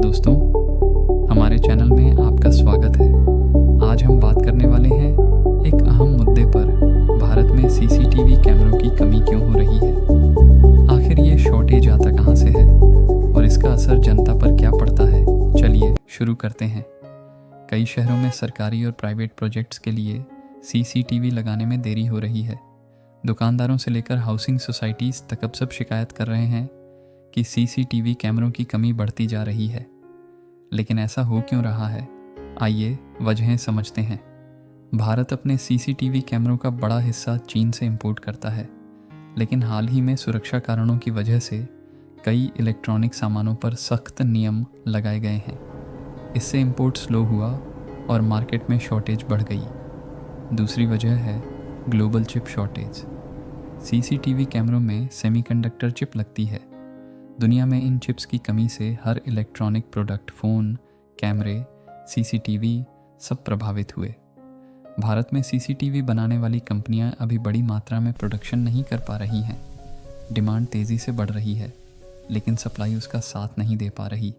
दोस्तों, हमारे चैनल में आपका स्वागत है। आज हम बात करने वाले हैं एक अहम मुद्दे पर, भारत में सीसीटीवी कैमरों की कमी क्यों हो रही है, आखिर ये शॉर्टेज आता कहाँ से है और इसका असर जनता पर क्या पड़ता है। चलिए शुरू करते हैं। कई शहरों में सरकारी और प्राइवेट प्रोजेक्ट्स के लिए सीसीटीवी लगाने में देरी हो रही है। दुकानदारों से लेकर हाउसिंग सोसाइटीज़ तक अब सब शिकायत कर रहे हैं कि सीसीटीवी कैमरों की कमी बढ़ती जा रही है। लेकिन ऐसा हो क्यों रहा है, आइए वजहें समझते हैं। भारत अपने सीसीटीवी कैमरों का बड़ा हिस्सा चीन से इंपोर्ट करता है, लेकिन हाल ही में सुरक्षा कारणों की वजह से कई इलेक्ट्रॉनिक सामानों पर सख्त नियम लगाए गए हैं। इससे इंपोर्ट स्लो हुआ और मार्केट में शॉर्टेज बढ़ गई। दूसरी वजह है ग्लोबल चिप शॉर्टेज। सीसीटीवी कैमरों में सेमीकंडक्टर चिप लगती है। दुनिया में इन चिप्स की कमी से हर इलेक्ट्रॉनिक प्रोडक्ट, फ़ोन, कैमरे, सीसीटीवी सब प्रभावित हुए। भारत में सीसीटीवी बनाने वाली कंपनियां अभी बड़ी मात्रा में प्रोडक्शन नहीं कर पा रही हैं। डिमांड तेज़ी से बढ़ रही है, लेकिन सप्लाई उसका साथ नहीं दे पा रही।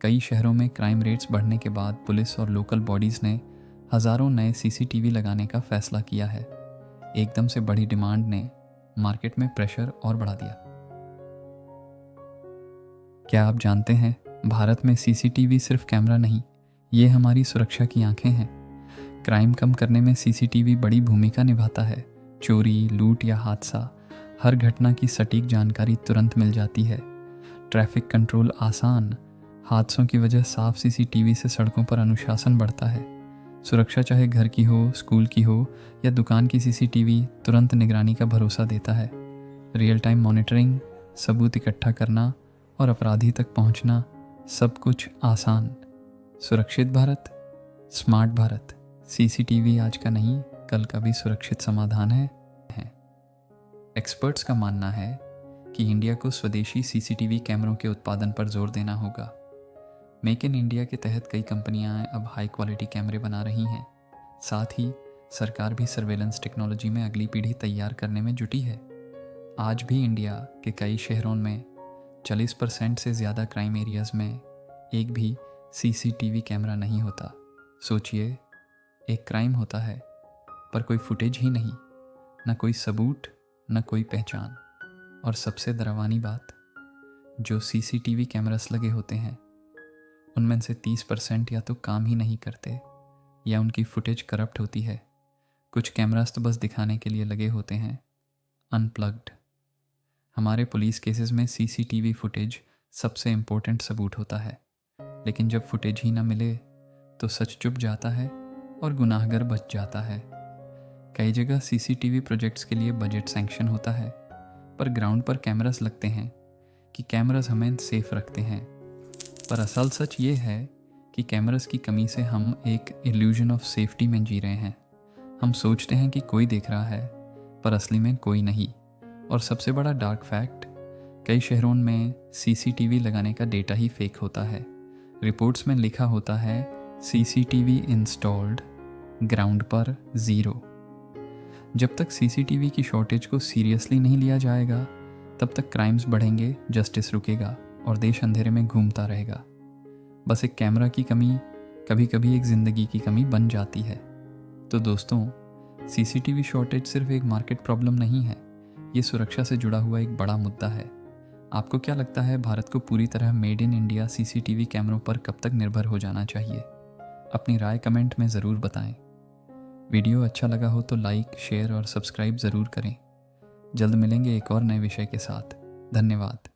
कई शहरों में क्राइम रेट्स बढ़ने के बाद पुलिस और लोकल बॉडीज़ ने हज़ारों नए सीसीटीवी लगाने का फैसला किया है। एकदम से बढ़ी डिमांड ने मार्केट में प्रेशर और बढ़ा दिया। क्या आप जानते हैं, भारत में सीसीटीवी सिर्फ कैमरा नहीं, ये हमारी सुरक्षा की आंखें हैं। क्राइम कम करने में सीसीटीवी बड़ी भूमिका निभाता है। चोरी, लूट या हादसा, हर घटना की सटीक जानकारी तुरंत मिल जाती है। ट्रैफिक कंट्रोल आसान, हादसों की वजह साफ सीसीटीवी से सड़कों पर अनुशासन बढ़ता है। सुरक्षा चाहे घर की हो, स्कूल की हो या दुकान की, सीसीटीवी तुरंत निगरानी का भरोसा देता है। रियल टाइम मॉनिटरिंग, सबूत इकट्ठा करना और अपराधी तक पहुंचना, सब कुछ आसान। सुरक्षित भारत, स्मार्ट भारत। सीसीटीवी आज का नहीं, कल का भी सुरक्षित समाधान है। एक्सपर्ट्स का मानना है कि इंडिया को स्वदेशी सीसीटीवी कैमरों के उत्पादन पर जोर देना होगा। मेक इन इंडिया के तहत कई कंपनियां अब हाई क्वालिटी कैमरे बना रही हैं। साथ ही सरकार भी सर्वेलेंस टेक्नोलॉजी में अगली पीढ़ी तैयार करने में जुटी है। आज भी इंडिया के कई शहरों में 40% से ज़्यादा क्राइम एरियाज़ में एक भी सीसीटीवी कैमरा नहीं होता। सोचिए, एक क्राइम होता है पर कोई फुटेज ही नहीं, न कोई सबूत, न कोई पहचान। और सबसे डरावनी बात, जो सीसीटीवी कैमरास लगे होते हैं उनमें से 30% या तो काम ही नहीं करते या उनकी फुटेज करप्ट होती है। कुछ कैमरास तो बस दिखाने के लिए लगे होते हैं, अनप्लग्ड। हमारे पुलिस केसेस में सीसीटीवी फुटेज सबसे इम्पोर्टेंट सबूत होता है, लेकिन जब फुटेज ही ना मिले तो सच चुप जाता है और गुनाहगार बच जाता है। कई जगह सीसीटीवी प्रोजेक्ट्स के लिए बजट सैंक्शन होता है, पर ग्राउंड पर कैमरास लगते हैं कि कैमरास हमें सेफ रखते हैं। पर असल सच ये है कि कैमरास की कमी से हम एक इल्यूजन ऑफ सेफ्टी में जी रहे हैं। हम सोचते हैं कि कोई देख रहा है, पर असली में कोई नहीं। और सबसे बड़ा डार्क फैक्ट, कई शहरों में सीसीटीवी लगाने का डेटा ही फेक होता है। रिपोर्ट्स में लिखा होता है सीसीटीवी इंस्टॉल्ड, ग्राउंड पर 0। जब तक सीसीटीवी की शॉर्टेज को सीरियसली नहीं लिया जाएगा, तब तक क्राइम्स बढ़ेंगे, जस्टिस रुकेगा और देश अंधेरे में घूमता रहेगा। बस एक कैमरा की कमी कभी कभी एक ज़िंदगी की कमी बन जाती है। तो दोस्तों, सीसीटीवी शॉर्टेज सिर्फ एक मार्केट प्रॉब्लम नहीं है, ये सुरक्षा से जुड़ा हुआ एक बड़ा मुद्दा है। आपको क्या लगता है, भारत को पूरी तरह मेड इन इंडिया सीसीटीवी कैमरों पर कब तक निर्भर हो जाना चाहिए? अपनी राय कमेंट में ज़रूर बताएं। वीडियो अच्छा लगा हो तो लाइक, शेयर और सब्सक्राइब ज़रूर करें। जल्द मिलेंगे एक और नए विषय के साथ। धन्यवाद।